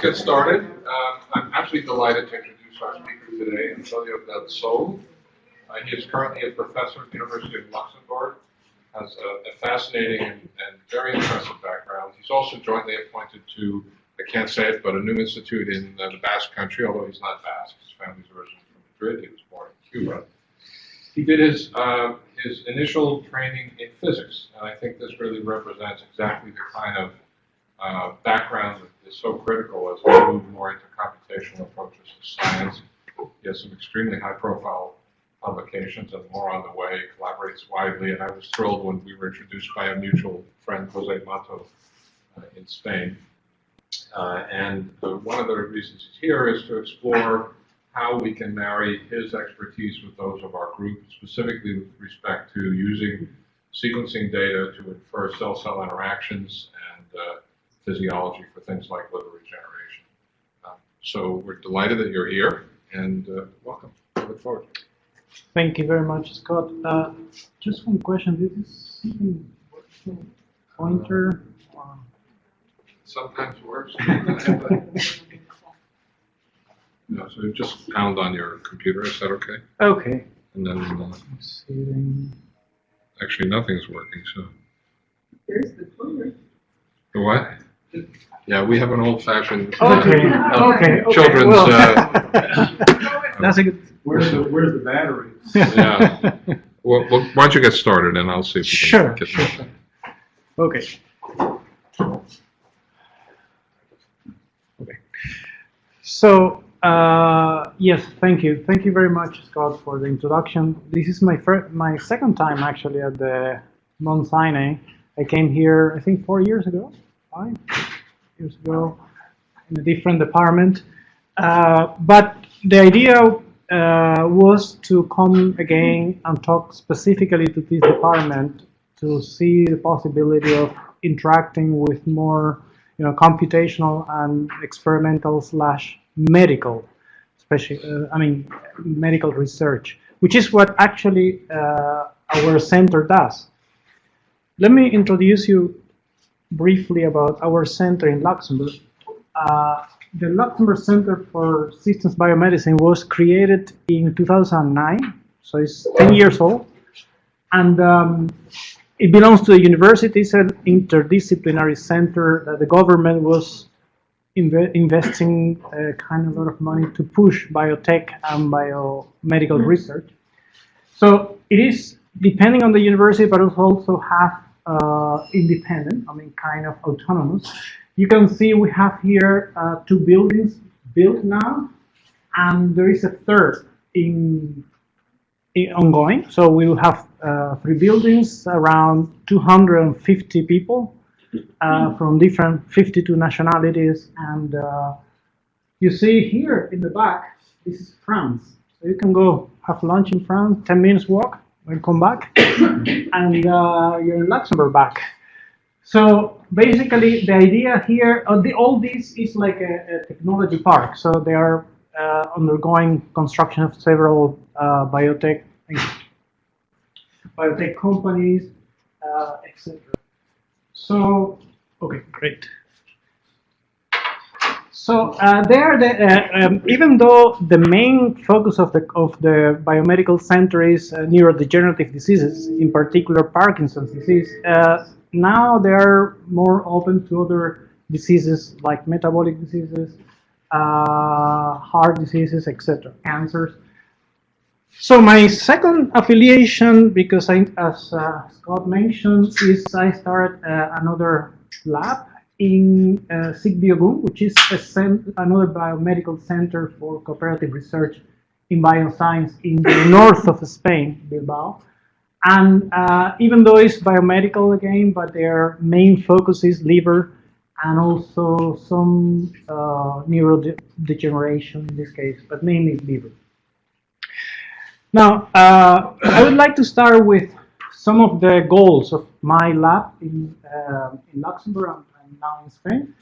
get started. I'm absolutely delighted to introduce our speaker today, Antonio Del Sol. He is currently a professor at the University of Luxembourg, has a fascinating and very impressive background. He's also jointly appointed to, I can't say it, but a new institute in the Basque Country, although he's not Basque. His family's originally from Madrid. He was born in Cuba. He did his initial training in physics, and I think this really represents exactly the kind of background that is so critical as we move more into computational approaches to science. He has some extremely high-profile publications and more on the way, collaborates widely, and I was thrilled when we were introduced by a mutual friend, Jose Mato, in Spain. One of the reasons he's here is to explore how we can marry his expertise with those of our group, specifically with respect to using sequencing data to infer cell-cell interactions and physiology for things like liver regeneration. So we're delighted that you're here, and welcome. I look forward. Thank you very much, Scott. Just one question. This is something pointer? Sometimes works. No, so just pound on your computer. Is that okay? Okay. And then actually nothing's working. So There's the pointer. The what? Yeah, we have an old-fashioned Okay. children's. Well, that's a good. Where's the battery? Yeah. Well, why don't you get started, and I'll see if we can get Sure. Okay. So, yes, thank you. Thank you very much, Scott, for the introduction. This is my second time, actually, at the Mount Sinai. I came here, I think, 5 years ago, in a different department. But the idea was to come again and talk specifically to this department to see the possibility of interacting with more, computational and experimental / medical, especially, medical research, which is what actually our center does. Let me introduce you briefly about our center in Luxembourg. The Luxembourg Center for Systems Biomedicine was created in 2009, so it's 10 years old, and it belongs to the university. It's an interdisciplinary center that the government was investing kind of a lot of money to push biotech and biomedical research. So it is depending on the university, but it also have independent, kind of autonomous. You can see we have here 2 buildings built now, and there is a third in ongoing. So we will have 3 buildings, around 250 people from different 52 nationalities. And you see here in the back, this is France. So you can go have lunch in France, 10 minutes walk, and come back, and you're in Luxembourg back. So basically, the idea here, all this is like a technology park. So they are undergoing construction of several biotech companies, etc. So, okay, great. So even though the main focus of the biomedical center is neurodegenerative diseases, in particular Parkinson's disease, now they are more open to other diseases like metabolic diseases, heart diseases, etc., cancers. So my second affiliation, because as Scott mentioned, is I started another lab in SIG-Biogun, which is another biomedical center for cooperative research in bioscience in the north of Spain, Bilbao. And even though it's biomedical again, but their main focus is liver and also some neurodegeneration in this case, but mainly liver. Now, I would like to start with some of the goals of my lab in Luxembourg and now in Spain,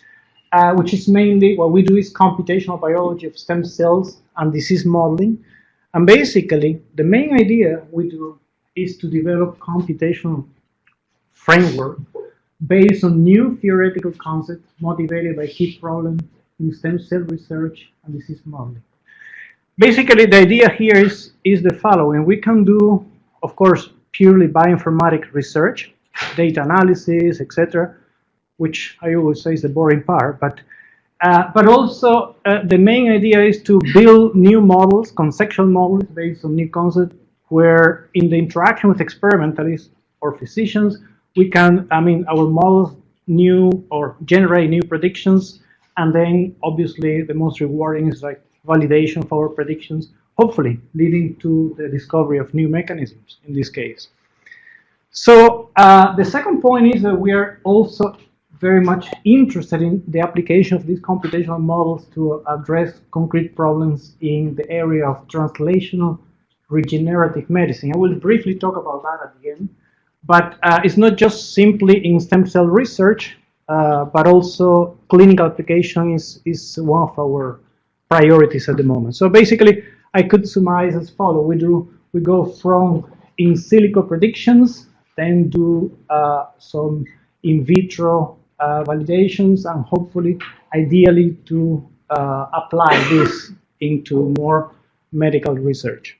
which is mainly what we do is computational biology of stem cells and disease modeling. And basically, the main idea we do is to develop computational framework based on new theoretical concepts motivated by key problems in stem cell research and disease modeling. Basically, the idea here is the following. We can do, of course, purely bioinformatic research, data analysis, etc., which I always say is the boring part, but also the main idea is to build new models, conceptual models based on new concepts, where in the interaction with experimentalists or physicians, we can, our models new or generate new predictions, and then obviously the most rewarding is like validation of our predictions, hopefully leading to the discovery of new mechanisms in this case. So the second point is that we are also very much interested in the application of these computational models to address concrete problems in the area of translational regenerative medicine. I will briefly talk about that at the end, but it's not just simply in stem cell research, but also clinical application is one of our priorities at the moment. So basically, I could summarize as follows. We go from in silico predictions, then do some in vitro validations, and hopefully, ideally, to apply this into more medical research.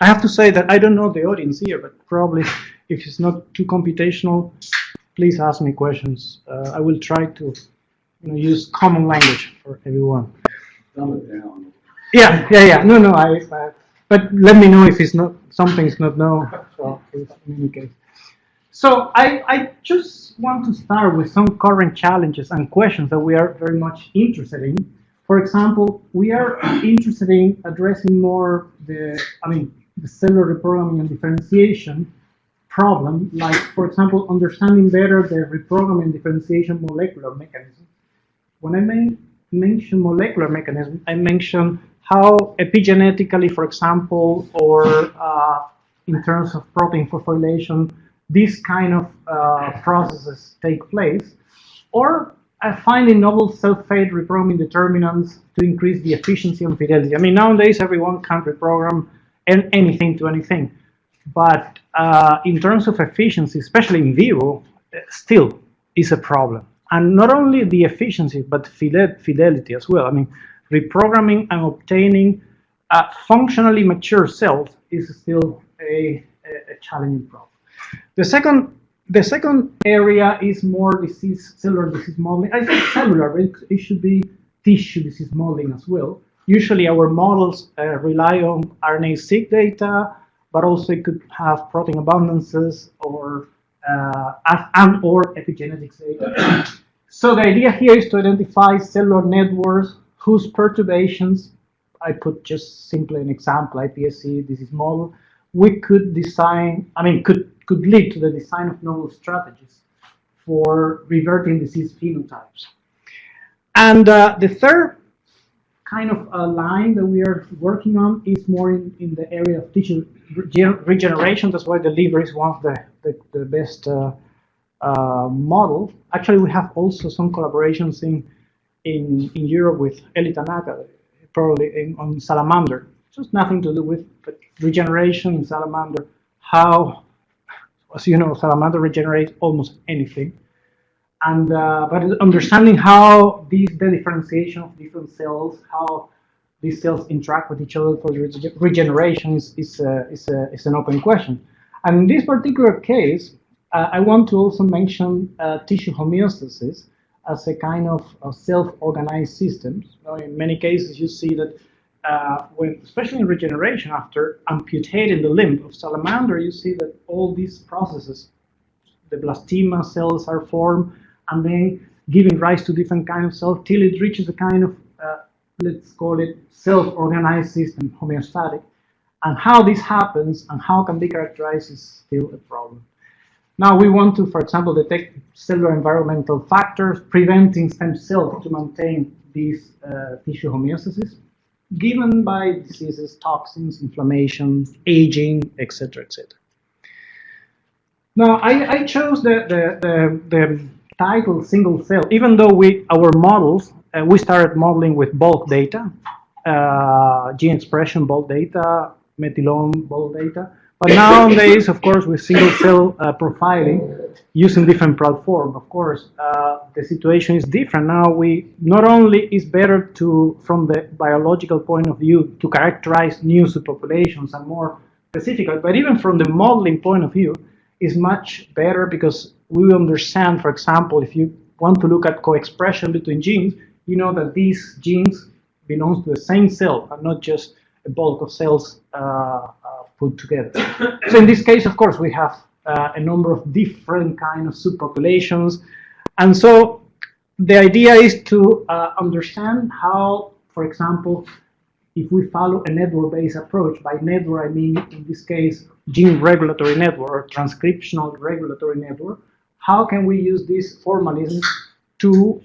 I have to say that I don't know the audience here, but probably if it's not too computational, please ask me questions. I will try to use common language for everyone. Dumb it down. Yeah. No. But let me know if it's not something's not known. So in any case. So I just want to start with some current challenges and questions that we are very much interested in. For example, we are interested in addressing more the cellular reprogramming and differentiation problem, like, for example, understanding better the reprogramming and differentiation molecular mechanism. When I mention molecular mechanism, I mention how epigenetically, for example, or in terms of protein phosphorylation, these kind of processes take place, or finding novel self-fate reprogramming determinants to increase the efficiency and fidelity. Nowadays everyone can reprogram anything to anything, but in terms of efficiency, especially in vivo, still is a problem. And not only the efficiency, but fidelity as well. Reprogramming and obtaining functionally mature cells is still a challenging problem. The second area is more cellular disease modeling. I say cellular, but it should be tissue disease modeling as well. Usually our models rely on RNA-seq data, but also it could have protein abundances or epigenetics data. So the idea here is to identify cellular networks whose perturbations, I put just simply an example, iPSC disease model, we could design, could lead to the design of novel strategies for reverting disease phenotypes. And the third kind of line that we are working on is more in the area of tissue regeneration. That's why the liver is one of the best models. Actually, we have also some collaborations in Europe with Eli Tanaka, probably on salamander. Just nothing to do with regeneration in salamander. How, as you know, salamander regenerates almost anything. And but understanding how the differentiation of different cells, how these cells interact with each other for regeneration is an open question. And in this particular case, I want to also mention tissue homeostasis as a kind of self-organized system. In many cases, you see that when, especially in regeneration, after amputating the limb of salamander, you see that all these processes, the blastema cells are formed, and then giving rise to different kinds of cells till it reaches a kind of, let's call it, self-organized system, homeostatic. And how this happens and how can be characterized is still a problem. Now we want to, for example, detect cellular environmental factors preventing stem cells to maintain these tissue homeostasis, given by diseases, toxins, inflammation, aging, etc., etc. Now I chose the title single cell, even though our models, we started modeling with bulk data, gene expression bulk data, methylome bulk data, But nowadays, of course, with single cell profiling, using different platform, of course, the situation is different. Now we not only is better to, from the biological point of view, to characterize new superpopulations and more specific, but even from the modeling point of view, is much better because we understand, for example, if you want to look at co-expression between genes, you know that these genes belong to the same cell and not just a bulk of cells put together. So in this case, of course, we have a number of different kind of subpopulations. And so the idea is to understand how, for example, if we follow a network-based approach, by network I mean, in this case, gene regulatory network or transcriptional regulatory network, how can we use these formalisms to,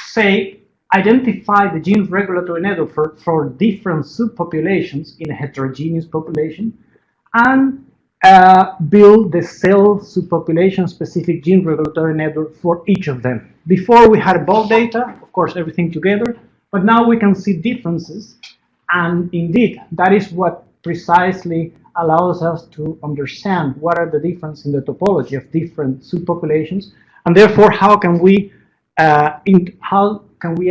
say, identify the gene regulatory network for different subpopulations in a heterogeneous population, and build the cell subpopulation specific gene regulatory network for each of them. Before we had bulk data, of course, everything together, but now we can see differences, and indeed, that is what precisely allows us to understand what are the differences in the topology of different subpopulations, and therefore how can we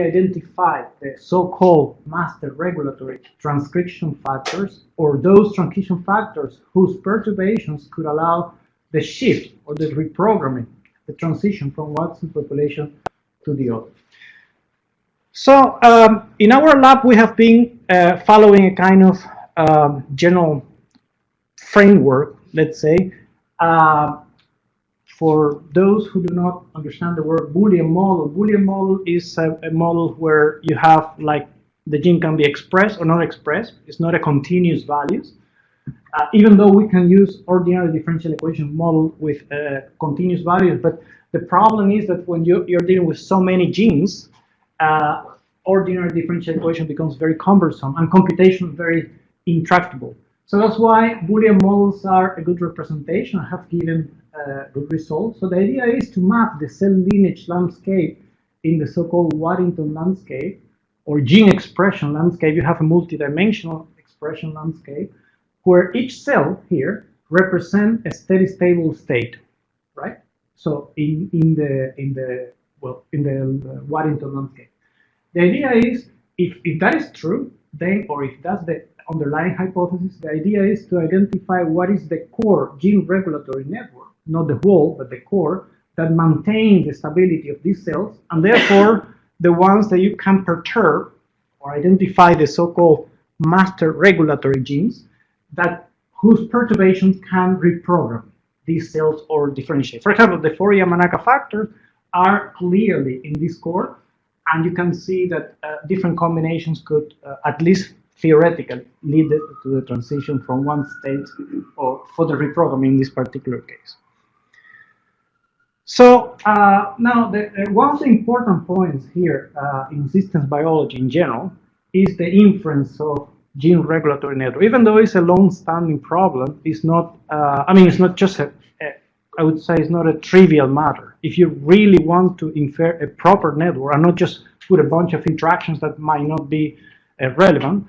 identify the so-called master regulatory transcription factors, or those transcription factors whose perturbations could allow the shift or the reprogramming, the transition from one subpopulation to the other. So in our lab, we have been following a kind of general framework, let's say. For those who do not understand the word Boolean model is a model where you have, like, the gene can be expressed or not expressed. It's not a continuous values. Even though we can use ordinary differential equation model with continuous values, but the problem is that when you're dealing with so many genes, ordinary differential equation becomes very cumbersome and computation very intractable. So that's why Boolean models are a good representation and have given good results. So the idea is to map the cell lineage landscape in the so-called Waddington landscape, or gene expression landscape. You have a multidimensional expression landscape where each cell here represents a steady stable state, right? So in the Waddington landscape. The idea is, if that is true, then, or if that's the underlying hypothesis, the idea is to identify what is the core gene regulatory network, not the wall, but the core, that maintain the stability of these cells, and therefore the ones that you can perturb or identify the so-called master regulatory genes that whose perturbations can reprogram these cells or differentiate. For example, the 4 Yamanaka factors are clearly in this core, and you can see that different combinations could, at least theoretically, lead to the transition from one state or for the reprogramming in this particular case. So now, one of the important points here in systems biology in general is the inference of gene regulatory network. Even though it's a long-standing problem, it's not. It's not just I would say it's not a trivial matter. If you really want to infer a proper network and not just put a bunch of interactions that might not be relevant,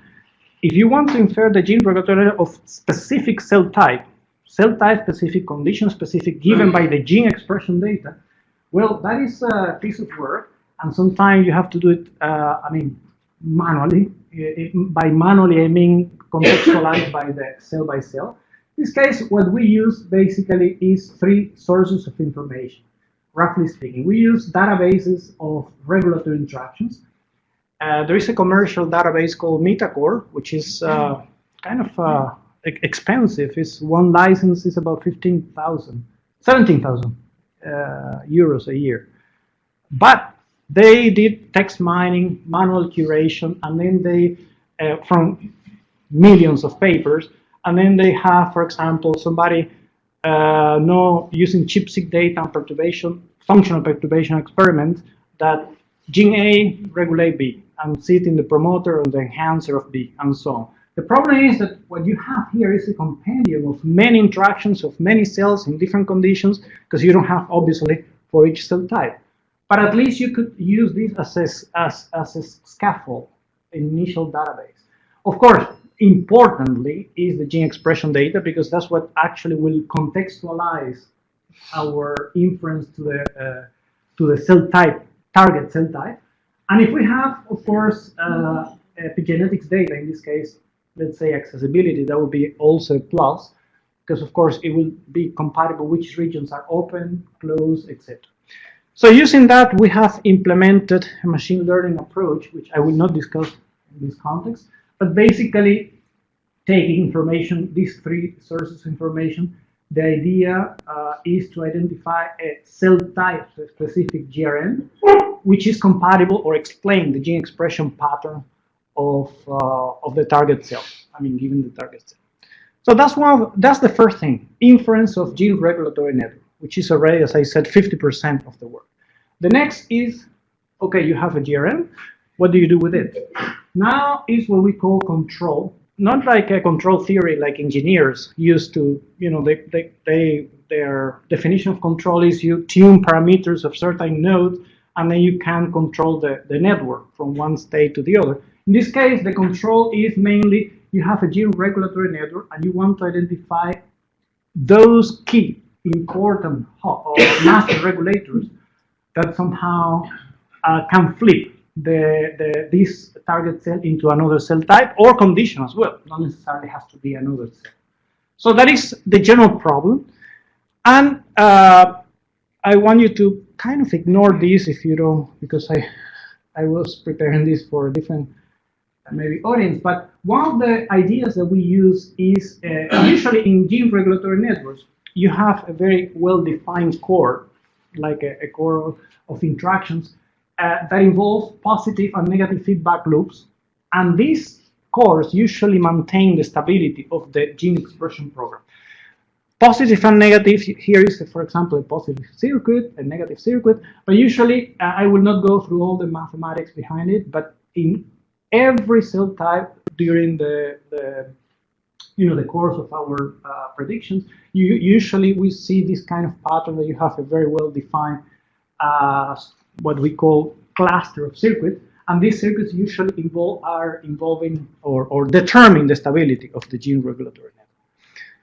if you want to infer the gene regulatory network of specific cell type specific, condition specific, given by the gene expression data, well, that is a piece of work, and sometimes you have to do it, manually. By manually, I mean contextualized by the cell by cell. In this case, what we use basically is 3 sources of information, roughly speaking. We use databases of regulatory interactions. There is a commercial database called Metacore, which is kind of expensive. It's one license is about 17,000 euros a year. But they did text mining, manual curation, and then they, from millions of papers, and then they have, for example, somebody using ChIP-seq data and perturbation, functional perturbation experiment, that gene A regulate B and sit in the promoter or the enhancer of B, and so on. The problem is that what you have here is a compendium of many interactions of many cells in different conditions, because you don't have, obviously, for each cell type. But at least you could use this as a scaffold, initial database. Of course, importantly is the gene expression data, because that's what actually will contextualize our inference to the cell type, target cell type. And if we have, of course, epigenetics data, in this case, let's say accessibility, that would be also a plus, because of course it will be compatible which regions are open, closed, etc. So using that, we have implemented a machine learning approach, which I will not discuss in this context, but basically taking information, these three sources of information. The idea is to identify a cell type, so a specific GRN, which is compatible or explain the gene expression pattern of the target cell. I mean, given the target cell. So that's the first thing, inference of gene regulatory network, which is already, as I said, 50% of the work. The next is, okay, you have a GRN. What do you do with it? Now is what we call control. Not like a control theory like engineers used to, their definition of control is you tune parameters of certain nodes and then you can control the network from one state to the other. In this case, the control is mainly you have a gene regulatory network and you want to identify those key important master regulators that somehow can flip this target cell into another cell type or condition as well. Not necessarily has to be another cell. So that is the general problem. And I want you to kind of ignore this if you don't, because I was preparing this for a different maybe audience. But one of the ideas that we use is usually in gene regulatory networks, you have a very well-defined core, like a core of interactions that involve positive and negative feedback loops. And these cores usually maintain the stability of the gene expression program. Positive and negative, here is, for example, a positive circuit, a negative circuit, but usually I will not go through all the mathematics behind it, but in every cell type during the course of our predictions, usually we see this kind of pattern that you have a very well-defined what we call cluster of circuits, and these circuits usually are involving or determine the stability of the gene regulatory network.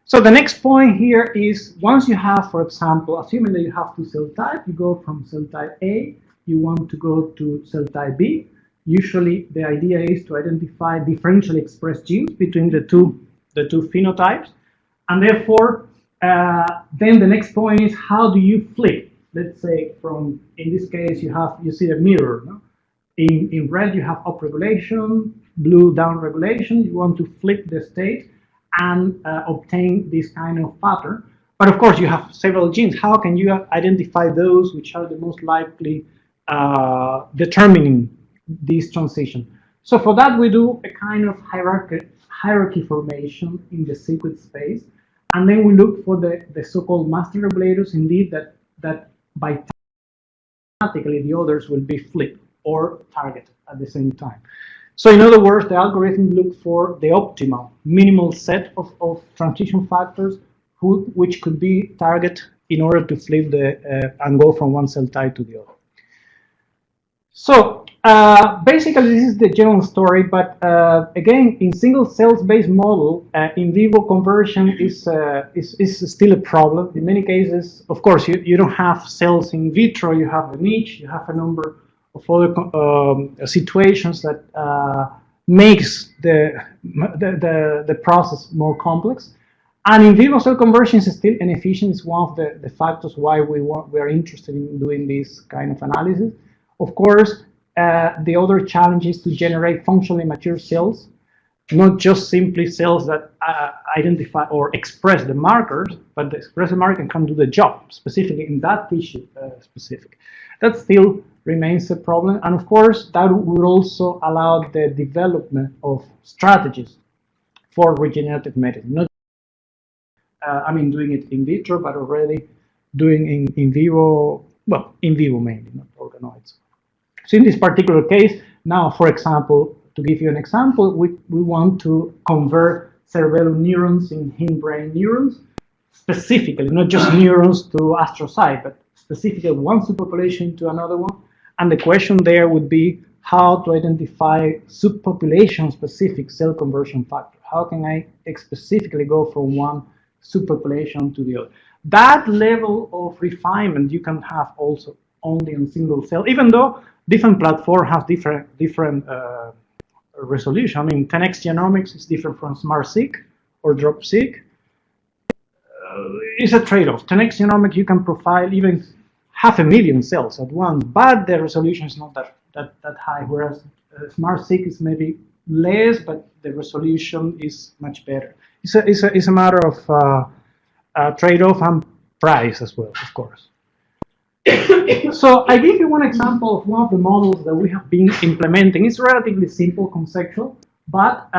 So the next point here is once you have, for example, assuming that you have two cell types, you go from cell type A, you want to go to cell type B. Usually the idea is to identify differentially expressed genes between the two phenotypes, and therefore then the next point is how do you flip? Let's say from, in this case, you see a mirror. No? In red you have upregulation, blue downregulation. You want to flip the state and obtain this kind of pattern. But of course you have several genes. How can you identify those which are the most likely determining this transition? So for that we do a kind of hierarchy formation in the sequence space, and then we look for the so-called master regulators, indeed, that by automatically the others will be flipped or targeted at the same time. So in other words, the algorithm looks for the optimal minimal set of transition factors which could be targeted in order to flip and go from one cell type to the other. So basically this is the general story, but again, in single cells based model, in vivo conversion is still a problem. In many cases, of course, you don't have cells in vitro, you have a niche, you have a number of other situations that makes the process more complex. And in vivo cell conversion is still inefficient. It's one of the factors why we are interested in doing this kind of analysis. Of course, the other challenge is to generate functionally mature cells, not just simply cells that identify or express the markers, but the express the marker can do the job, specifically in that tissue specific. That still remains a problem, and of course, that would also allow the development of strategies for regenerative medicine. Not, doing it in vitro, but already doing in vivo, well, in vivo mainly, not organoids. So in this particular case, now, for example, to give you an example, we want to convert cerebellum neurons in hindbrain neurons, specifically, not just neurons to astrocyte, but specifically one subpopulation to another one. And the question there would be how to identify subpopulation-specific cell conversion factor. how can I specifically go from one subpopulation to the other. That level of refinement you can have also only in single cell, even though different platform has different resolution. I mean, 10x genomics is different from SMART-seq or DROP-seq. It's a trade-off. 10x genomics, you can profile even 500,000 cells at once, but the resolution is not that high, whereas SMART-seq is maybe less, but the resolution is much better. It's a matter of trade-off and price as well, of course. So I give you one example of one of the models that we have been implementing. It's relatively simple, conceptual, but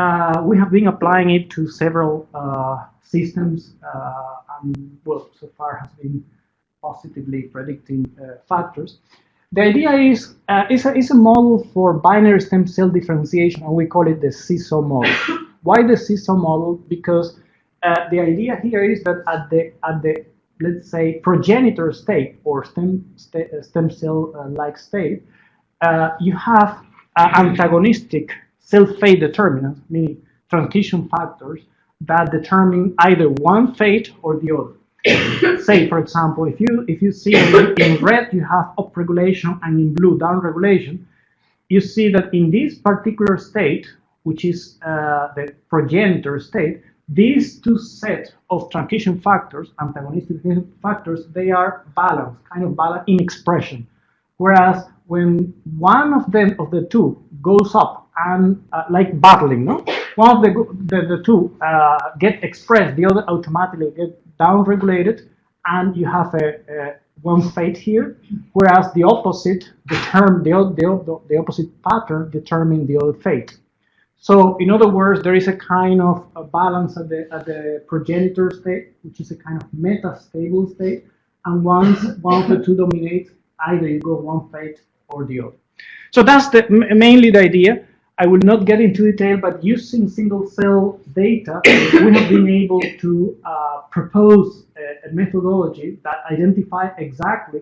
we have been applying it to several systems, and well, so far has been positively predicting factors. The idea is it's a model for binary stem cell differentiation, and we call it the seesaw model. Why the seesaw model? Because the idea here is that at the let's say progenitor state or stem cell like state, you have antagonistic cell fate determinants, meaning transition factors that determine either one fate or the other. Say, for example, if you see in red you have upregulation and in blue downregulation, you see that in this particular state, which is the progenitor state, these two sets of transition factors, antagonistic factors, they are balanced, kind of balanced in expression. Whereas when one of the two goes up and like battling, no, one of the two get expressed, the other automatically get down-regulated, and you have a one fate here, whereas the opposite the opposite pattern determine the other fate. So, in other words, there is a kind of a balance at the progenitor state, which is a kind of meta-stable state, and once one of the two dominates, either you go one fate or the other. So that's mainly the idea. I will not get into detail, but using single-cell data, we have been able to propose a methodology that identifies exactly,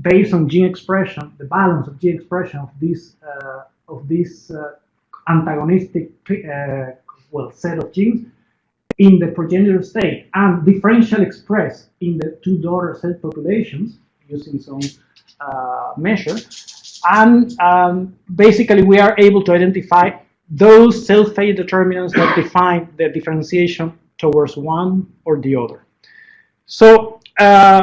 based on gene expression, the balance of gene expression of this antagonistic set of genes in the progenitor state and differential expressed in the two daughter cell populations using some measure. And basically we are able to identify those cell fate determinants that define the differentiation towards one or the other. So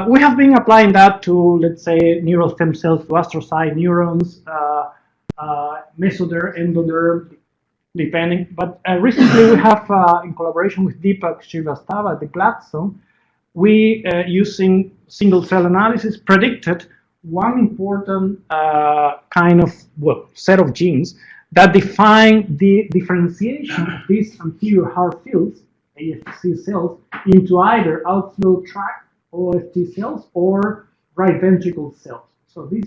we have been applying that to, let's say, neural stem cells, to astrocyte neurons, mesoderm, endoderm, depending. But recently we have, in collaboration with Deepak Srivastava at the Gladstone, we, using single-cell analysis, predicted one important kind of set of genes that define the differentiation of these anterior hard fields, AFC cells, into either outflow tract OFT cells or right ventricle cells. So this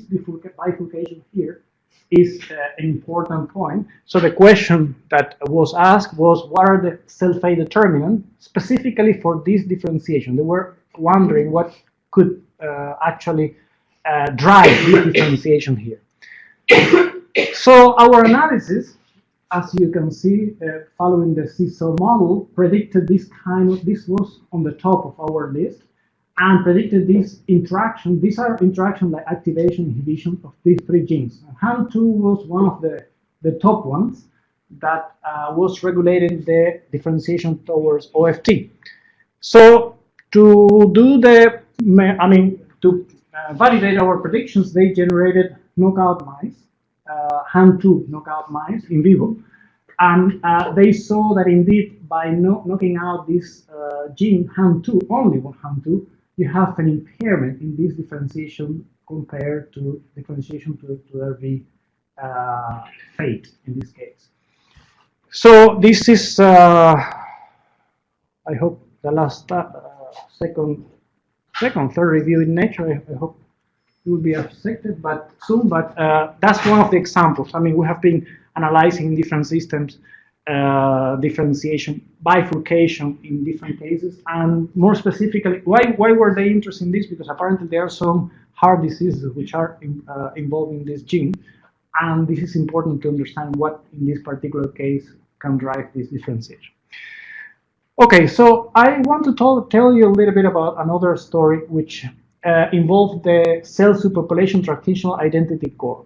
bifurcation here is an important point. So the question that was asked was, what are the cell fate determinants specifically for this differentiation? They were wondering what could actually drive this differentiation here. So our analysis, as you can see, following the seesaw model, predicted this was on the top of our list, and predicted this interaction. These are interactions like activation, inhibition of these three genes. HAM2 was one of the top ones that was regulating the differentiation towards OFT. So to do to validate our predictions, they generated knockout mice, HAM2 knockout mice in vivo, and they saw that indeed by knocking out this gene HAM2, only one HAM2, you have an impairment in this differentiation compared to differentiation to every fate in this case. So this is, I hope, the last second, third review in Nature. I hope it will be accepted, but soon. But that's one of the examples. I mean, we have been analyzing different systems, differentiation, bifurcation in different cases, and more specifically, why were they interested in this? Because apparently there are some heart diseases which are involving this gene, and this is important to understand what, in this particular case, can drive this differentiation. Okay, so I want to tell you a little bit about another story which involved the cell superpopulation transitional identity core.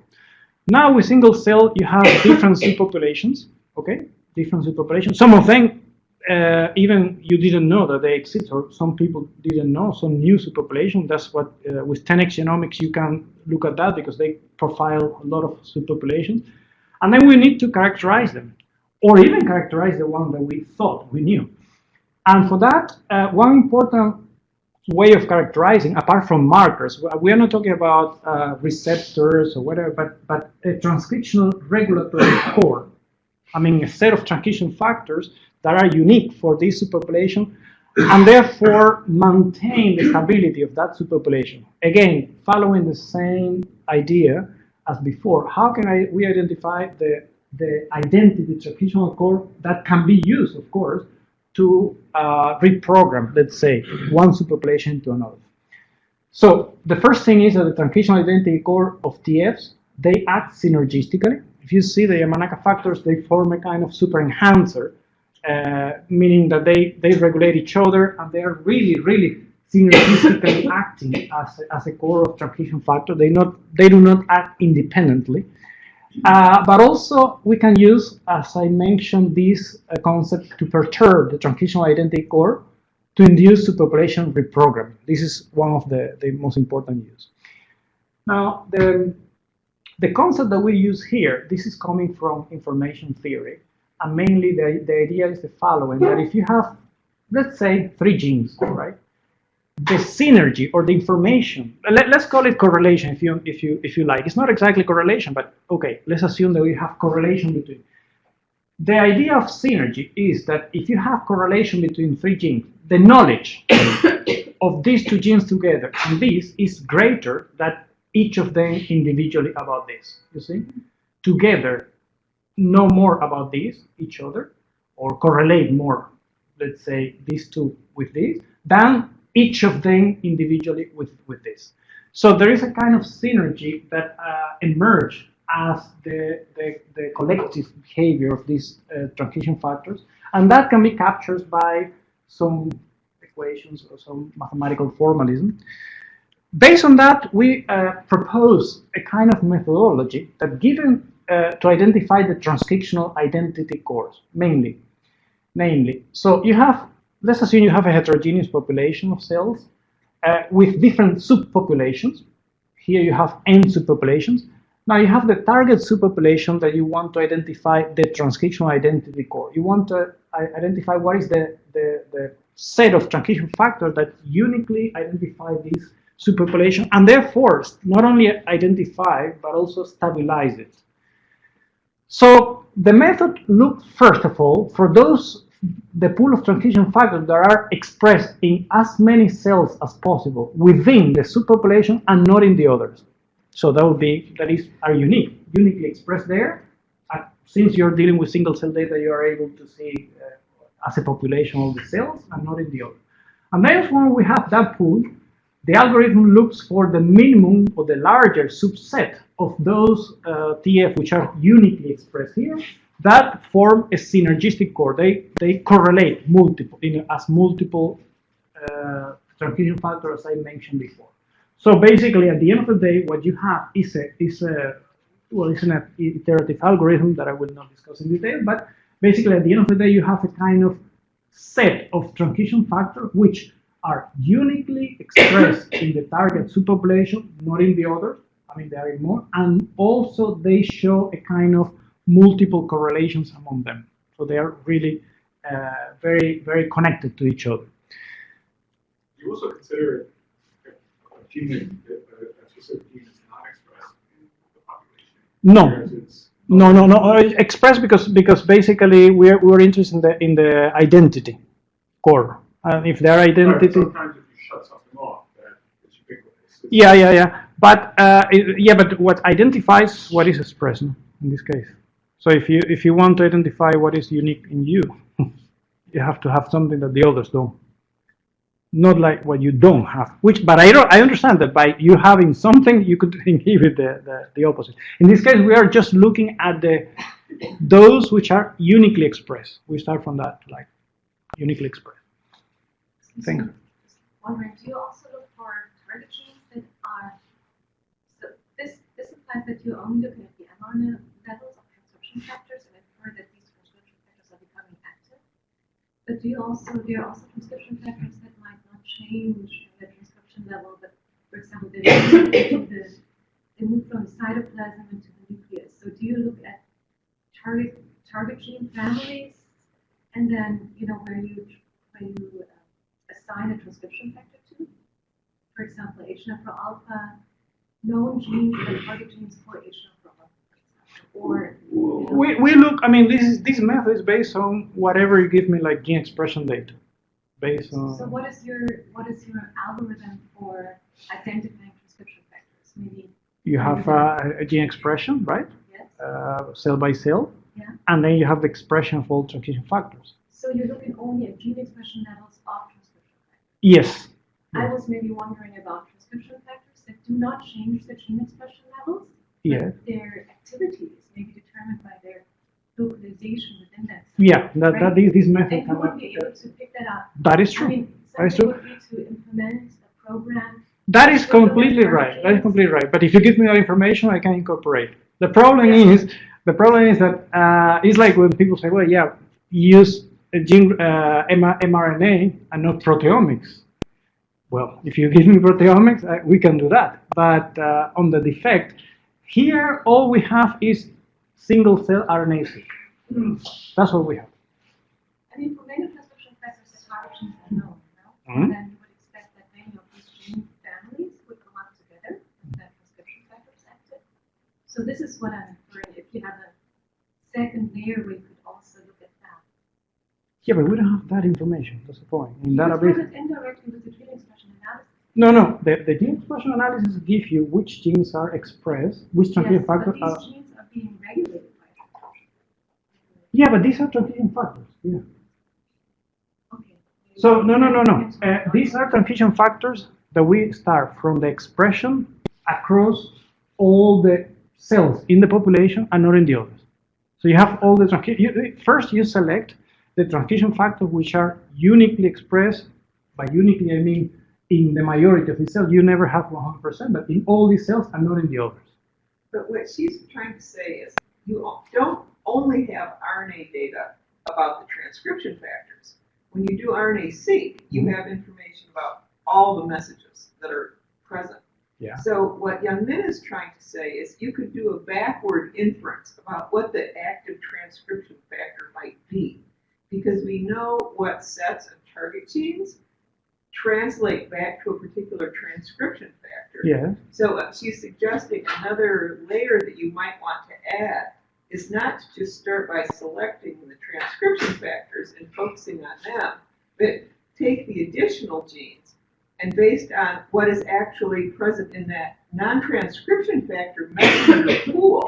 Now with single cell, you have different superpopulations, okay? Different superpopulations. Some of them, even you didn't know that they exist, or some people didn't know, some new superpopulation. That's what, with 10x genomics, you can look at that because they profile a lot of superpopulations. And then we need to characterize them, or even characterize the one that we thought we knew. And for that, one important way of characterizing, apart from markers, we are not talking about receptors or whatever, but a transcriptional regulatory core. I mean, a set of transcription factors that are unique for this superpopulation and therefore maintain the stability of that superpopulation. Again, following the same idea as before, how can we identify the identity transcriptional core that can be used, of course, to reprogram, let's say, one superpopulation to another. So the first thing is that the transcriptional identity core of TFs, they act synergistically. If you see the Yamanaka factors, they form a kind of super enhancer, meaning that they regulate each other and they are really, really synergistically acting as a core of transcription factor. They do not act independently. But also we can use, as I mentioned, this concept to perturb the transcriptional identity core to induce superpopulation reprogramming. This is one of the most important use. Now, the concept that we use here, this is coming from information theory, and mainly the idea is the following, that if you have, let's say, 3 genes, right? The synergy or the information, let's call it correlation if you like. It's not exactly correlation, but okay, let's assume that we have correlation between. The idea of synergy is that if you have correlation between 3 genes, the knowledge of these 2 genes together and this is greater than each of them individually about this. You see? Together, know more about this, each other, or correlate more, let's say, these 2 with this, than each of them individually with this. So there is a kind of synergy that emerge as the collective behavior of these transcription factors, and that can be captured by some equations or some mathematical formalism. Based on that, we propose a kind of methodology that given to identify the transcriptional identity cores, mainly. So you have, let's assume you have a heterogeneous population of cells with different subpopulations. Here you have n subpopulations. Now you have the target subpopulation that you want to identify the transcriptional identity core. You want to identify what is the set of transcription factors that uniquely identify this superpopulation and therefore not only identify but also stabilize it. So the method looks first of all for the pool of transcription factors that are expressed in as many cells as possible within the subpopulation and not in the others. So are uniquely expressed there. Since you're dealing with single cell data, you are able to see as a population all the cells and not in the other. And then when we have that pool, the algorithm looks for the minimum or the larger subset of those TF which are uniquely expressed here that form a synergistic core. They correlate as multiple transcription factors as I mentioned before. So basically, at the end of the day, what you have is an iterative algorithm that I will not discuss in detail, but basically at the end of the day, you have a kind of set of transcription factors which are uniquely expressed in the target superpopulation, not in the others. I mean, there are more, and also they show a kind of multiple correlations among them. So they are really very, very connected to each other. You also consider a gene, a specific gene is not expressed in the population. No. Expressed because basically we're interested in the identity core. If their identity. Sometimes if you shut something off, that it's ubiquitous. Yeah. But what identifies what is expressed in this case. So if you want to identify what is unique in you, you have to have something that the others don't. Not like what you don't have. But I understand that by you having something, you could inhibit the opposite. In this case, we are just looking at those which are uniquely expressed. We start from that, like uniquely expressed. Thanks. Wondering, do you also look for target genes that are, so this implies that you only look at the mRNA levels of transcription factors and infer that these transcription factors are becoming active. But there are also transcription factors that might not change their transcription level, but for example, they move from the cytoplasm into the nucleus. So do you look at target gene families, and then where you assign a transcription factor to? For example, HNF alpha, known genes and target genes for HNF alpha, for example. Or we look. I mean, this method is based on whatever you give me, like gene expression data, based on. So what is your algorithm for identifying transcription factors? Maybe you have a gene expression, right? Yes. Cell by cell. Yeah. And then you have the expression of all transcription factors. So you're looking only at gene expression levels of transcription factors? Yes. I was maybe wondering about transcription factors that do not change the gene expression levels, Yeah. but their activity is maybe determined by their localization within that cell. Yeah, this method And you would cannot. be able to pick that up. That is I true. mean, That is something true. would be to implement a program. That is completely right. That is completely right. But if you give me that information, I can incorporate. The problem is that it's like when people say, well, yeah, use a gene mRNA and not proteomics. Well, if you give me proteomics, we can do that. But on the defect, here all we have is single cell RNA-seq. That's all we have. I mean, for many transcription factors, the target genes are known, Mhm. then you would expect that many of these gene families would come up together and that transcription factor is active. So this is what I'm inferring. If you have a second layer, we could also look at that. Yeah, but we don't have that information. That's the point. In You could database. run it indirectly with the gene expression analysis. No. The gene expression analysis gives you which genes are expressed, which transcription Yes, but factors are. these genes are being regulated by transcription. Yeah, but these are transcription factors. Yeah. Okay. So no. These are transcription factors that we start from the expression across all the cells in the population and not in the others. So you have all the first you select the transcription factors which are uniquely expressed. By uniquely, I mean in the majority of the cells. You never have 100%, but in all these cells and not in the others. But what she's trying to say is you don't only have RNA data about the transcription factors. When you do RNA-seq, you have information about all the messages that are present. Yeah. So what Young-Min is trying to say is you could do a backward inference about what the active transcription factor might be, because we know what sets of target genes translate back to a particular transcription factor. Yeah. So she's suggesting another layer that you might want to add is not to just start by selecting the transcription factors and focusing on them, but take the additional genes and based on what is actually present in that non-transcription factor messenger pool,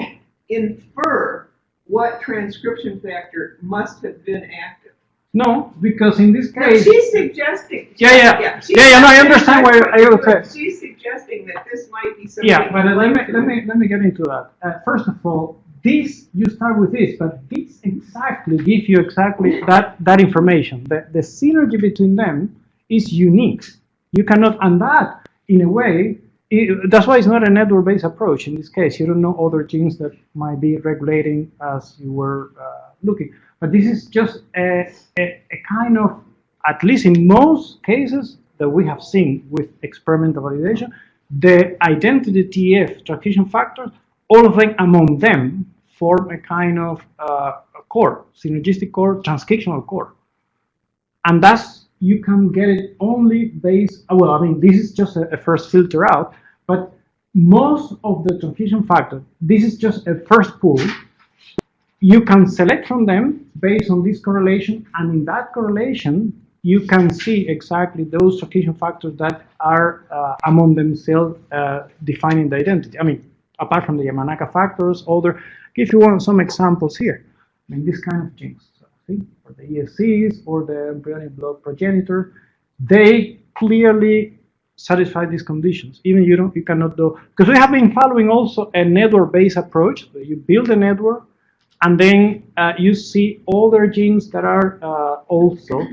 infer what transcription factor must have been active. No, because in this Now, case. she's suggesting. Yeah. No, I understand why I would say. She's suggesting that this might be something. Yeah, but let me get into that. First of all, this you start with this, but this exactly gives you exactly that information. The synergy between them is unique. You cannot, and that in a way, that's why it's not a network-based approach. In this case, you don't know other genes that might be regulating as you were looking. But this is just a kind of, at least in most cases that we have seen with experimental validation, the identity TF transcription factors, all of them among them form a kind of core, synergistic core, transcriptional core. And that's, you can get it only based, well, I mean, this is just a first filter out, but most of the transcription factors, this is just a first pool. You can select from them based on this correlation, and in that correlation, you can see exactly those transcription factors that are among themselves defining the identity. I mean, apart from the Yamanaka factors, if you want some examples here, I mean, this kind of genes, so, see, or the ESCs or the embryonic blood progenitor, they clearly satisfy these conditions. Even you cannot do, because we have been following also a network-based approach. So you build a network, And then you see other genes that are also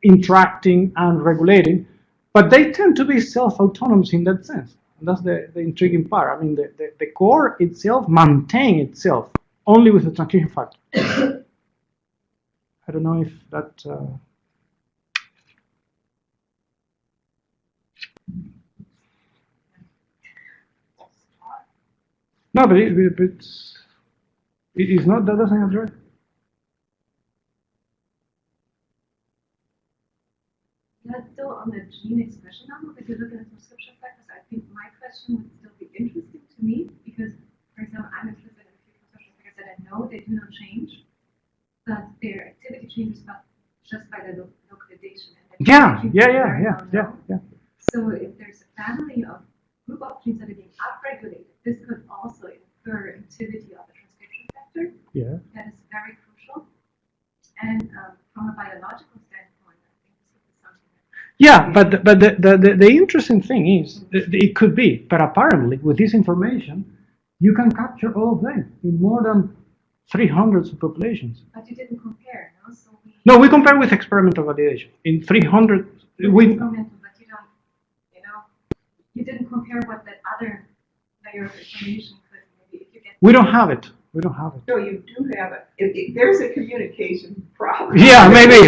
interacting and regulating, but they tend to be self-autonomous in that sense. And that's the intriguing part. I mean, the core itself maintains itself only with the transcription factor. I don't know if that... No, but it's not, that doesn't address. Yeah, still on the gene expression number, if you look at the transcription factors, I think my question would still be interesting to me because, for example, I'm interested in a few transcription factors that I know they do not change, but their activity changes but just by the localization. And Yeah. So if there's a family of group of genes that are being upregulated, this could also infer activity of the transcription factor. Yeah. That is very crucial. And from a biological standpoint, I think this would be something that... Yeah, but the interesting thing is, it could be, but apparently with this information, you can capture all of them in more than 300 populations. But you didn't compare, no? So we compare with experimental validation. In 300, experimental, but you don't, you didn't compare what that other layer of information could maybe, if you get... We don't have it. No, you do have it. There's a communication problem. Yeah, maybe.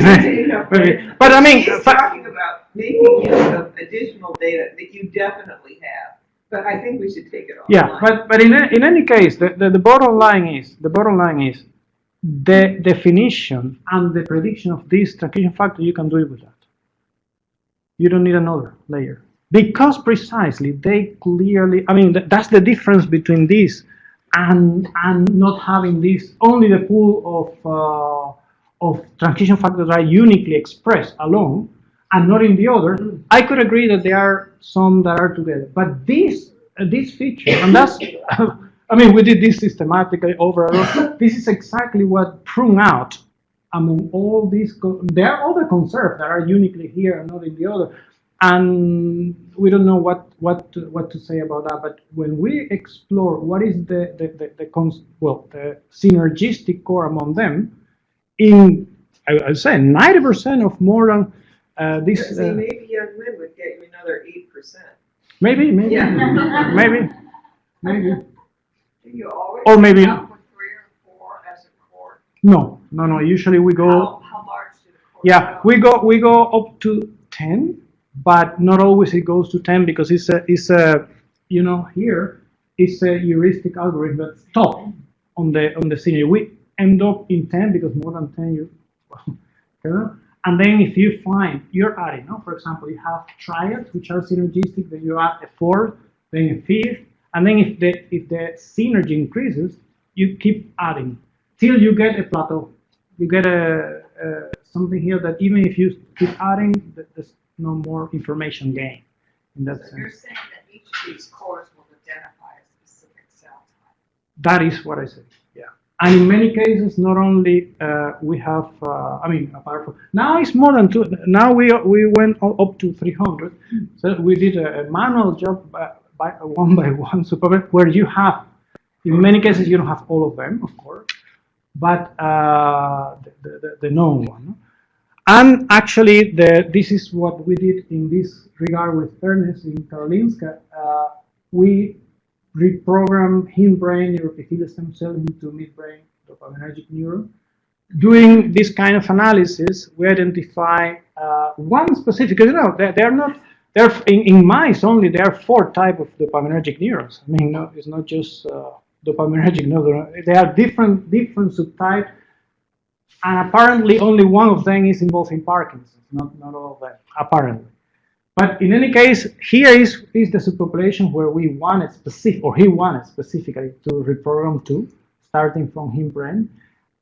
But I mean, he's talking about making use of additional data that you definitely have. But I think we should take it offline. Yeah, but in any case, the bottom line is the definition and the prediction of this transcription factor. You can do it with that. You don't need another layer because precisely they clearly. I mean, that's the difference between this and not having this only the pool of transcription factors that are uniquely expressed alone and not in the other. I could agree that there are some that are together, but this feature, and that's, I mean, we did this systematically overall. This is exactly what pruned out among all these. There are other conserved that are uniquely here and not in the other, and we don't know what to say about that. But when we explore what is the synergistic core among them, I would say 90% of more than this. See, maybe Young Lin would get you another 8%. Maybe, Yeah. maybe. Do you always Or maybe- end up with 3 or 4 as a core? No. Usually we go. How large do the cores Yeah, we go up to 10, but not always it goes to 10 because it's a here it's a heuristic algorithm that's top on the scenery. We end up in 10 because more than 10 and then if you find you're adding, for example, you have triads which are synergistic, then you add a fourth, then a fifth, and then if the synergy increases, you keep adding till you get a plateau. You get something here that even if you keep adding, there's no more information gain in that So you're sense. saying that each of these cores will identify a specific cell type? That is what I said. Yeah, and in many cases, not only we have. Apart from now, it's more than 2. Now we went up to 300. So we did a manual job by one supervisor, where you have. In many cases, you don't have all of them, of course, but the known one. And actually, this is what we did in this regard with Ernest in Karolinska. We reprogrammed hindbrain neuroepithelial stem cell into midbrain dopaminergic neuron. Doing this kind of analysis, we identify one specific. They're not. They're in mice only. There are 4 types of dopaminergic neurons. I mean, no, it's not just dopaminergic neuron. There are different subtypes. And apparently only one of them is involved in Parkinson's, not all of them, apparently. But in any case, here is the subpopulation where we wanted he wanted specifically to reprogram to, starting from hindbrain.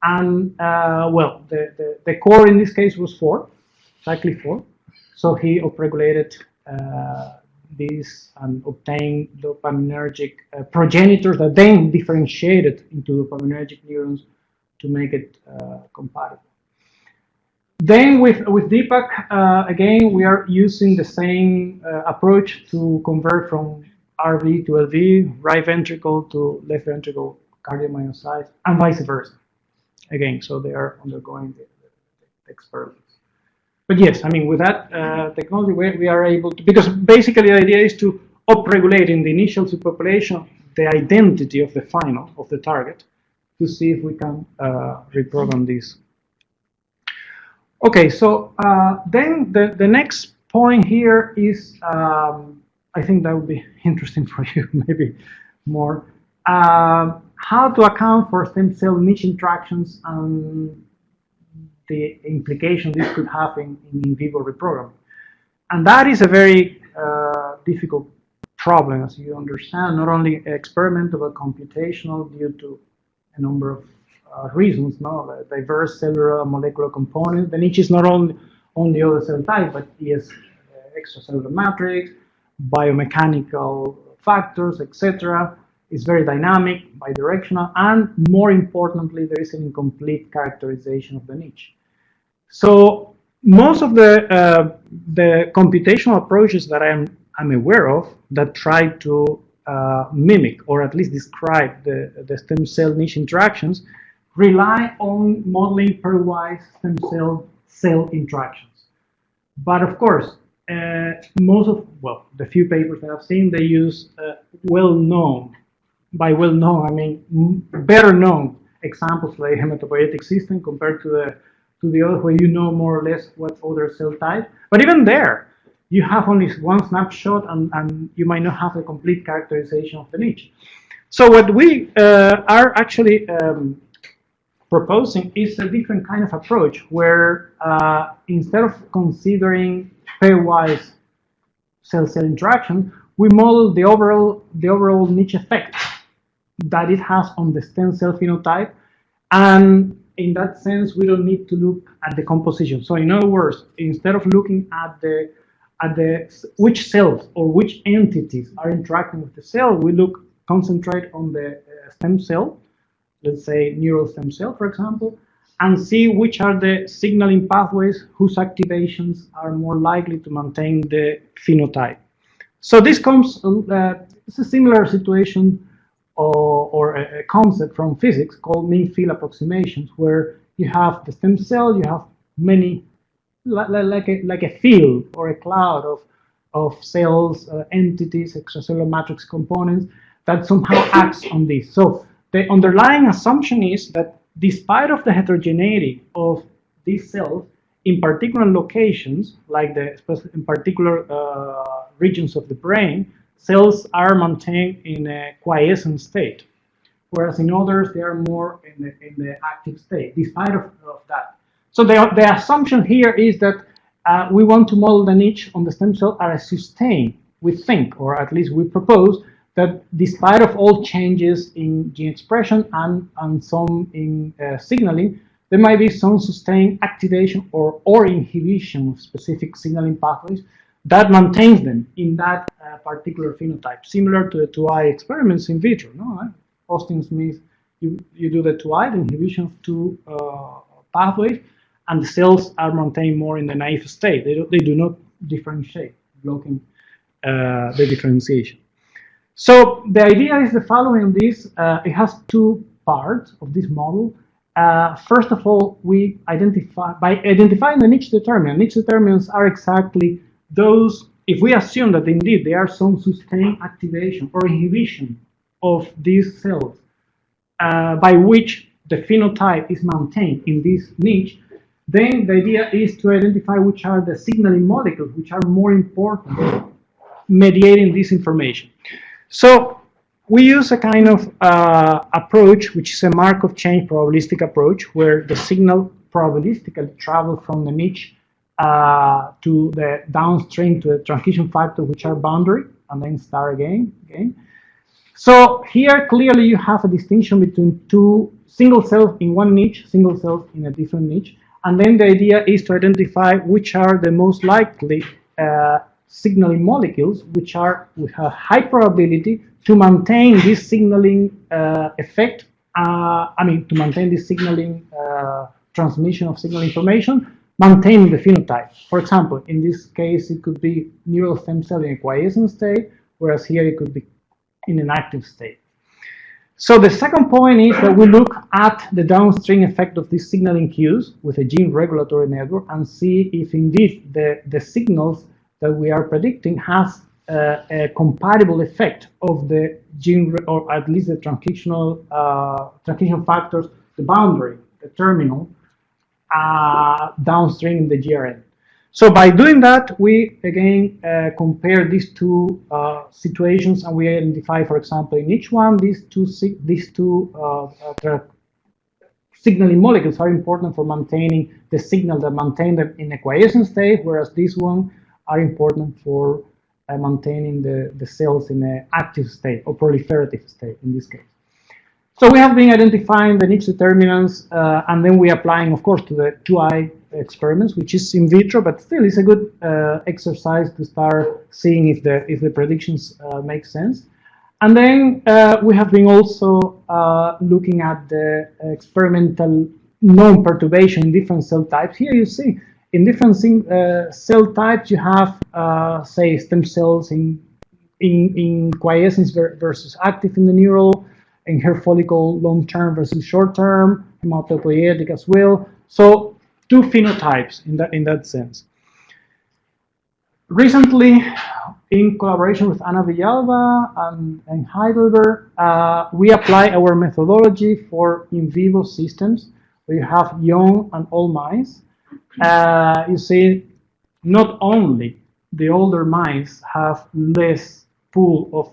And the core in this case was 4, exactly 4. So he upregulated this and obtained dopaminergic progenitors that then differentiated into dopaminergic neurons to make it compatible. Then with Deepak, again, we are using the same approach to convert from RV to LV, right ventricle to left ventricle cardiomyocytes, and vice versa. Again, so they are undergoing the experiments. But yes, I mean, with that technology, we are able to, because basically the idea is to upregulate in the initial superpopulation the identity of the final, of the target, to see if we can reprogram this. Okay, so then the next point here is, I think that would be interesting for you, maybe more, how to account for stem cell niche interactions and the implication this could have in vivo reprogramming. And that is a very difficult problem, as you understand, not only experimental but computational due to a number of reasons, no? Diverse cellular molecular components. The niche is not only other cell type, but yes, extracellular matrix, biomechanical factors, etc. It's very dynamic, bidirectional, and more importantly, there is an incomplete characterization of the niche. So most of the computational approaches that I'm aware of that try to mimic or at least describe the stem cell niche interactions rely on modeling pairwise stem cell interactions. But of course, the few papers that I've seen, they use well-known, by well-known, I mean better-known examples like hematopoietic system compared to the other, where you know more or less what other cell type. But even there, you have only one snapshot, and you might not have a complete characterization of the niche. So what we are actually proposing is a different kind of approach, where instead of considering pairwise cell-cell interaction, we model the overall niche effect that it has on the stem cell phenotype, and in that sense, we don't need to look at the composition. So in other words, instead of looking at which cells or which entities are interacting with the cell, we concentrate on the stem cell, let's say neural stem cell, for example, and see which are the signaling pathways whose activations are more likely to maintain the phenotype. So this comes, it's a similar situation or a concept from physics called mean field approximations, where you have the stem cell, you have many, like a field or a cloud of cells, entities, extracellular matrix components that somehow acts on this. So the underlying assumption is that despite of the heterogeneity of these cells, in particular locations, like in particular regions of the brain, cells are maintained in a quiescent state, whereas in others they are more in the active state, despite of that. So the assumption here is that we want to model the niche on the stem cell as a sustain. We think, or at least we propose, that despite of all changes in gene expression and some in signaling, there might be some sustained activation or inhibition of specific signaling pathways that maintains them in that particular phenotype, similar to the 2I experiments in vitro. No? Austin Smith, you do the 2I, the inhibition of two pathways, and the cells are maintained more in the naive state. They do not differentiate, blocking the differentiation. So the idea is the following. It has two parts of this model. First of all, we by identifying the niche determinant. Niche determinants are exactly those, if we assume that indeed there are some sustained activation or inhibition of these cells by which the phenotype is maintained in this niche, then the idea is to identify which are the signaling molecules which are more important mediating this information. So we use a kind of approach which is a Markov chain probabilistic approach, where the signal probabilistically travels from the niche to the downstream to the transcription factor, which are boundary, and then start again. So here clearly you have a distinction between two single cells in one niche, single cells in a different niche, and then the idea is to identify which are the most likely signaling molecules which are with a high probability to maintain this signaling effect. To maintain this signaling transmission of signal information, maintaining the phenotype. For example, in this case, it could be neural stem cell in a quiescent state, whereas here it could be in an active state. So the second point is that we look at the downstream effect of these signaling cues with a gene regulatory network and see if indeed the signals that we are predicting has a compatible effect of the gene, or at least the transitional factors, the boundary, the terminal, downstream in the GRN. So by doing that, we again compare these two situations, and we identify, for example, in each one, these two signaling molecules are important for maintaining the signal that maintain them in a quiescent state, whereas these one are important for maintaining the cells in an active state or proliferative state in this case. So we have been identifying the niche determinants, and then we applying, of course, to the 2i experiments, which is in vitro, but still is a good exercise to start seeing if the predictions make sense. And then we have been also looking at the experimental non-perturbation in different cell types. Here you see in different cell types you have, say, stem cells in quiescence versus active in the neural, and hair follicle long-term versus short-term, hematopoietic as well. So two phenotypes in that sense. Recently, in collaboration with Ana Villalba and Heidelberg, we apply our methodology for in vivo systems. We have young and old mice. You see, not only the older mice have less pool of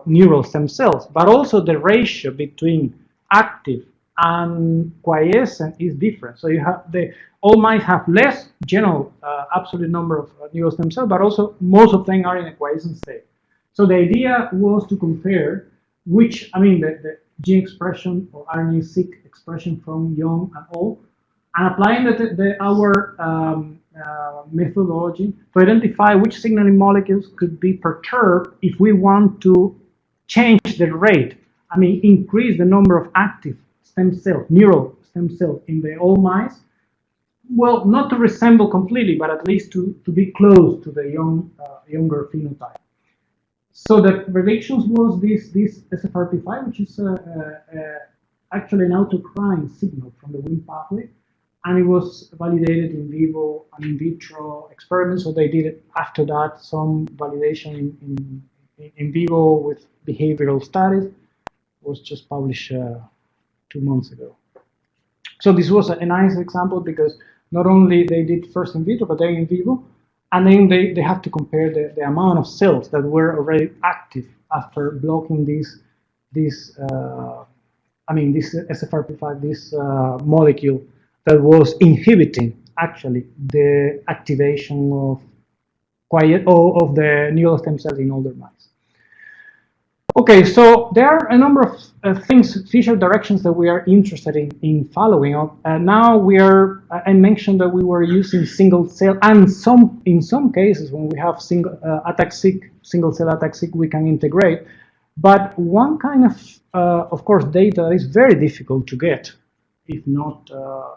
neural stem cells, but also the ratio between active and quiescent is different. So you have all mice have less general absolute number of neural stem cells, but also most of them are in a quiescent state. So the idea was to compare the gene expression or RNA-seq expression from young and old, and applying our methodology to identify which signaling molecules could be perturbed if we want to change the rate, increase the number of active stem cells, neural stem cells in the old mice. Well, not to resemble completely, but at least to be close to the younger phenotype. So the predictions was this SFRP5, which is actually an autocrine signal from the Wnt pathway, and it was validated in vivo and in vitro experiments. So they did it after that, some validation in vivo with behavioral studies. It was just published 2 months ago. So this was a nice example because not only they did first in vitro, but then in vivo, and then they have to compare the amount of cells that were already active after blocking this SFRP5, this molecule that was inhibiting actually the activation of the neural stem cells in older mice. Okay, so there are a number of future directions that we are interested in following up. Now I mentioned that we were using single cell, and in some cases when we have single cell ATAC-seq, we can integrate. But one kind of course, data that is very difficult to get, if not,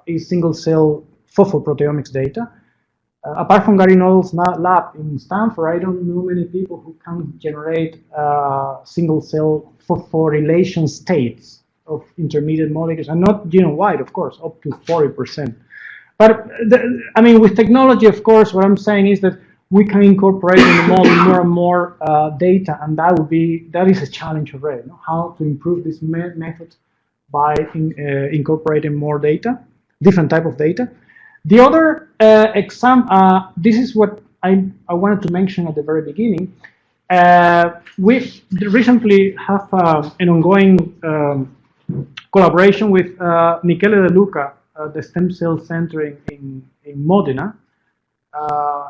is single cell phosphoproteomics data. Apart from Gary Nodel's lab in Stanford, I don't know many people who can generate single cell phosphorylation states of intermediate molecules, and not genome-wide, of course, up to 40%. But with technology, of course, what I'm saying is that we can incorporate in the model more and more data, and that is a challenge already. How to improve this method by incorporating more data, different type of data. The other this is what I wanted to mention at the very beginning. We recently have an ongoing collaboration with Michele De Luca, the Stem Cell Center in Modena.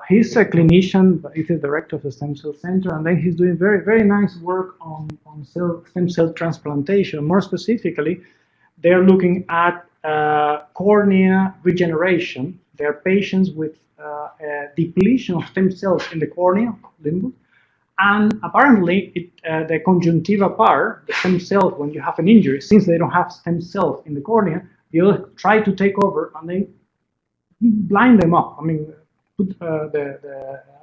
He's a clinician, but he's the director of the Stem Cell Center, and then he's doing very, very nice work on stem cell transplantation. More specifically, they're looking at cornea regeneration. There are patients with depletion of stem cells in the cornea, limbus, and apparently the conjunctiva part, the stem cells, when you have an injury, since they don't have stem cells in the cornea, they'll try to take over and they blind them up.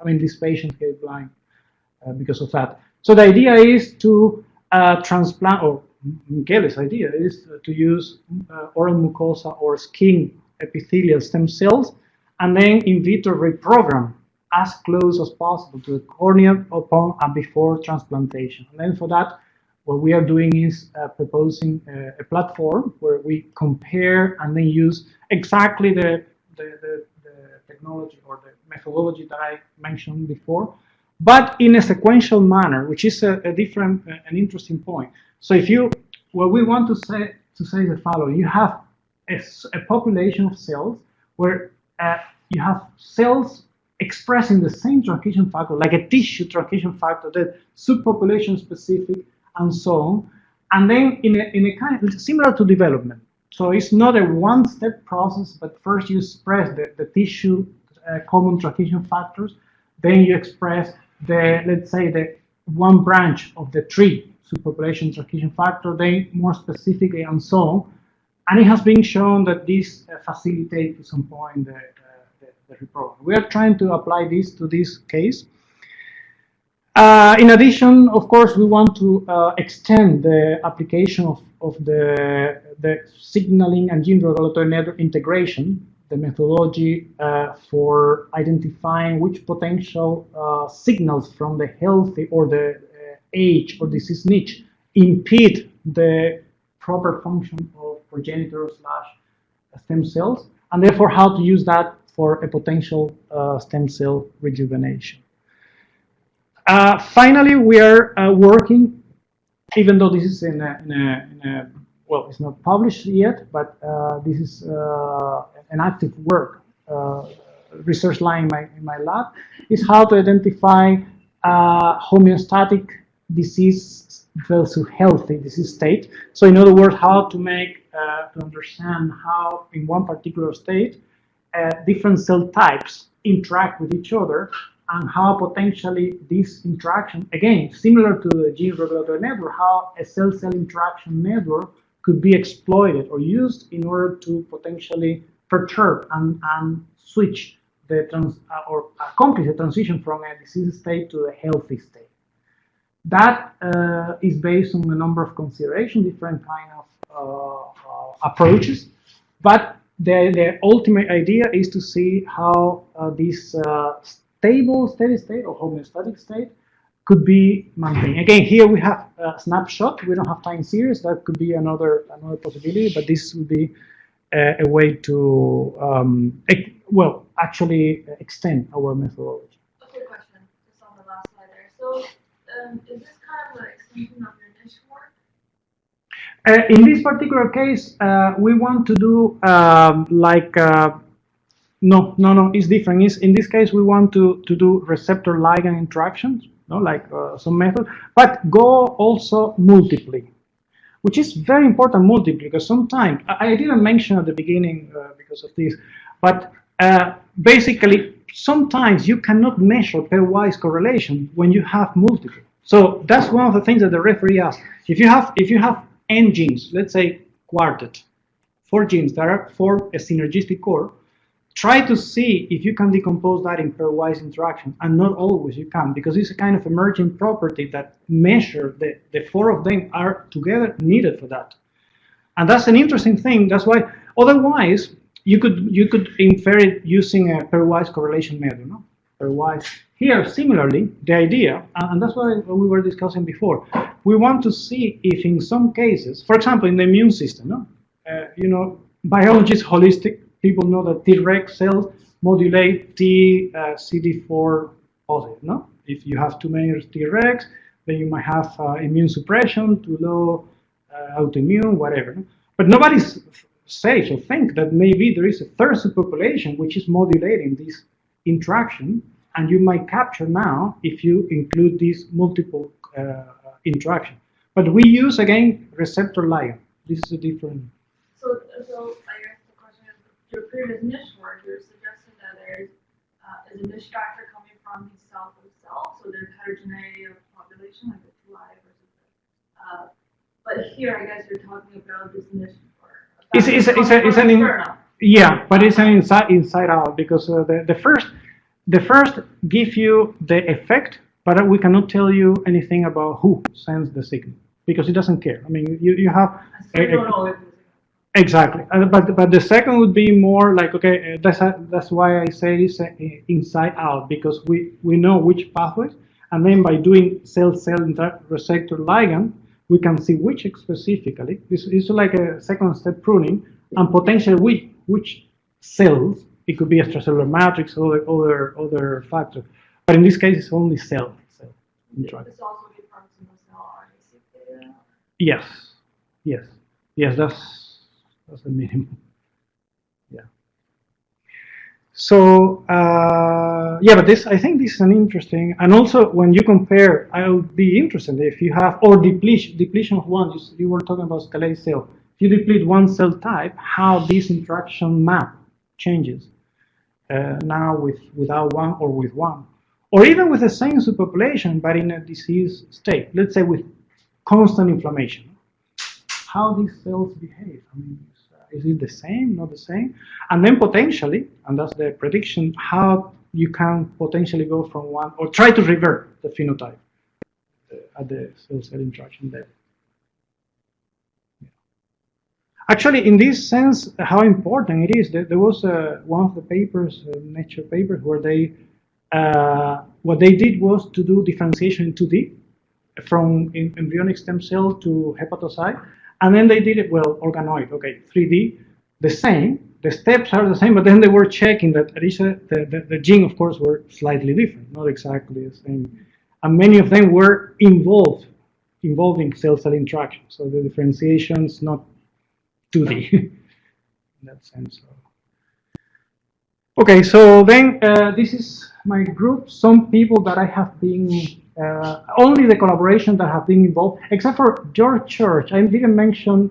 These patients get blind because of that. So the idea is to transplant or Michele's idea is to use oral mucosa or skin epithelial stem cells and then in vitro reprogram as close as possible to the cornea upon and before transplantation. And then for that, what we are doing is proposing a platform where we compare and then use exactly the technology or the methodology that I mentioned before, but in a sequential manner, which is a different, an interesting point. So if you, what we want to say the following: you have a population of cells where you have cells expressing the same transcription factor, like a tissue transcription factor, that subpopulation specific, and so on. And then in a kind of similar to development. So it's not a one-step process, but first you express the tissue common transcription factors, then you express the, let's say, the one branch of the tree subpopulation transcription factor, then more specifically, and so on. And it has been shown that this facilitates to some point the reprogram. We are trying to apply this to this case. In addition, of course, we want to extend the application of the signaling and gene regulatory network integration, the methodology for identifying which potential signals from the healthy or the age or disease niche impede the proper function of progenitor / stem cells, and therefore how to use that for a potential stem cell rejuvenation. Finally, we are working, even though this is in a well, it's not published yet, but this is an active work, research line in my lab, is how to identify homeostatic disease versus healthy disease state. So in other words, how to make, to understand how in one particular state, different cell types interact with each other, and how potentially this interaction, again, similar to the gene regulatory network, how a cell-cell interaction network could be exploited or used in order to potentially perturb and switch the or accomplish the transition from a disease state to a healthy state. That is based on a number of considerations, different kind of approaches, but the ultimate idea is to see how this stable steady state or homeostatic state could be maintained. Again, here we have a snapshot. We don't have time series. That could be another possibility, but this would be a way to well, actually extend our methodology. Okay, question, just on the last slide there. So, is this kind of an extension of your niche work? In this particular case, we want to do no, it's different. In this case, we want to do receptor ligand interactions, like some method, but go also multiply, which is very important multiply, because sometimes, I didn't mention at the beginning because of this, but basically, sometimes you cannot measure pairwise correlation when you have multiple. So that's one of the things that the referee asks. If you have n genes, let's say quartet, 4 genes that are for a synergistic core, try to see if you can decompose that in pairwise interaction, and not always you can, because it's a kind of emerging property that measure the 4 of them are together needed for that. And that's an interesting thing. That's why otherwise you could infer it using a pairwise correlation method, no? Pairwise. Here, similarly, the idea, and that's what we were discussing before, we want to see if in some cases, for example, in the immune system, no? Biology is holistic. People know that Treg cells modulate CD4 positive, no? If you have too many Tregs, then you might have immune suppression, too low autoimmune, whatever. No? But nobody says or think that maybe there is a third subpopulation which is modulating this interaction, and you might capture now if you include these multiple interaction. But we use, again, receptor ligand. This is a different... So I guess the question is, your previous niche work, you're suggesting that there is a niche factor coming from these cells themselves, so there's heterogeneity of population, like the 2i versus the, but here I guess you're talking about this niche for yeah, but it's an inside out, because the first give you the effect, but we cannot tell you anything about who sends the signal, because it doesn't care. I mean, you have So you don't know if it's exactly, but the second would be more like, okay, that's why I say it's inside out, because we know which pathways, and then by doing cell-cell receptor ligand, we can see which specifically. This is like a second step pruning, and potentially which cells. It could be extracellular matrix or other factors, but in this case, it's only cell interaction. This also be from single cell RNA-seq data? Yes. That's the minimum. Yeah. So but I think this is an interesting, and also when you compare, I would be interested if you have or depletion of one. You were talking about scalase cell. If you deplete one cell type, how this interaction map changes now without one or with one, or even with the same superpopulation but in a disease state. Let's say with constant inflammation. How these cells behave? I mean, is it the same, not the same? And then potentially, and that's the prediction, how you can potentially go from one or try to revert the phenotype at the cell-cell interaction level. Actually, in this sense, how important it is, there was one of the papers, Nature papers, where they, what they did was to do differentiation in 2D, from embryonic stem cell to hepatocyte, and then they did it, well, organoid, okay, 3D, the same, the steps are the same, but then they were checking that the gene, of course, were slightly different, not exactly the same, and many of them were involving cell-cell interaction, so the differentiation is not 2D in that sense. Okay, so then this is my group, some people that I have been only the collaboration that have been involved, except for George Church. I didn't mention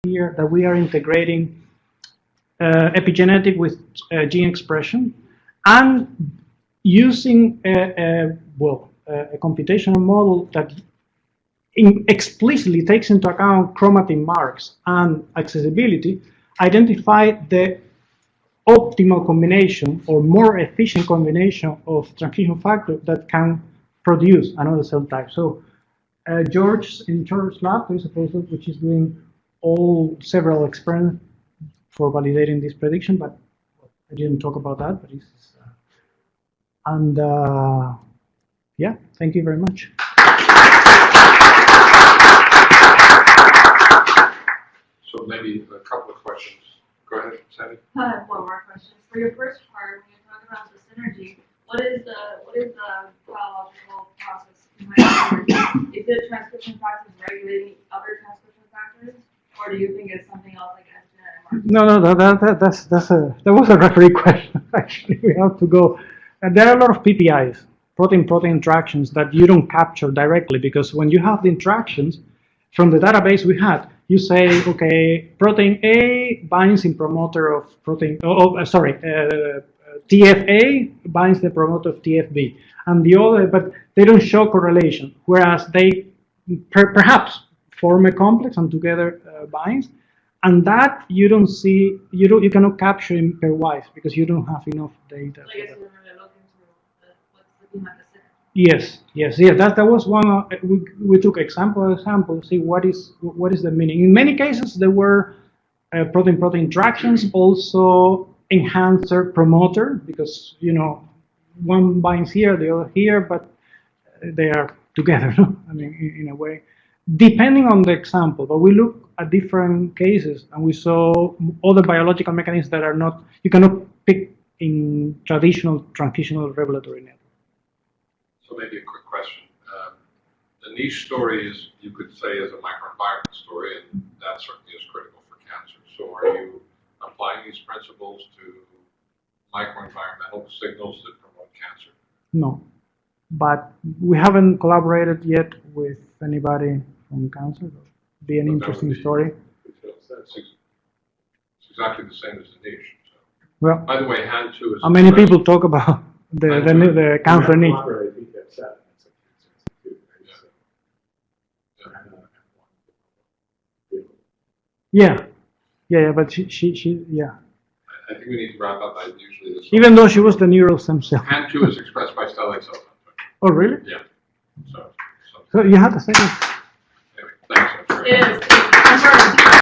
here that we are integrating epigenetic with gene expression and using a computational model that explicitly takes into account chromatin marks and accessibility, identify the optimal combination or more efficient combination of transcription factors that can produce another cell type. So George in George's lab, there is a postdoc which is doing several experiments for validating this prediction, but I didn't talk about that. But yeah, thank you very much. So maybe a couple of questions. Go ahead, Sandy. I have one more question. For your first part, when you're talking about the synergy, what is the biological process behind it? Is it transcription factors regulating other transcription factors, or do you think it's something else like estrogen and No, that was a referee question. Actually, we have to go. There are a lot of PPIs, protein-protein interactions, that you don't capture directly, because when you have the interactions from the database we had, you say, okay, protein A binds in promoter of protein, TFA binds the promoter of TFB, and the other, but they don't show correlation, whereas they perhaps form a complex and together binds, and that you don't see, you cannot capture in pairwise because you don't have enough data. I guess we're going to look into what's the behind the synergy. Yes. That was one. We took example, see what is the meaning. In many cases, there were protein-protein interactions, also enhancer promoter, because one binds here, the other here, but they are together. I mean, in a way, depending on the example. But we look at different cases, and we saw other biological mechanisms that are not, you cannot pick in traditional transitional regulatory network. So maybe a quick question. The niche story is, you could say, is a microenvironment story, and that certainly is critical for cancer. So are you applying these principles to microenvironmental signals that promote cancer? No, but we haven't collaborated yet with anybody from cancer. It would be an interesting story. It's exactly the same as the niche. So. Well, by the way, HAN2 is... How many people talk about the cancer niche? Yeah, but she I think we need to wrap up. Usually this. Even though she was the neural stem cell. HAN2 is expressed by stellate cells. Oh, really? Yeah. So you have a second. Thanks. It is. Confirmed.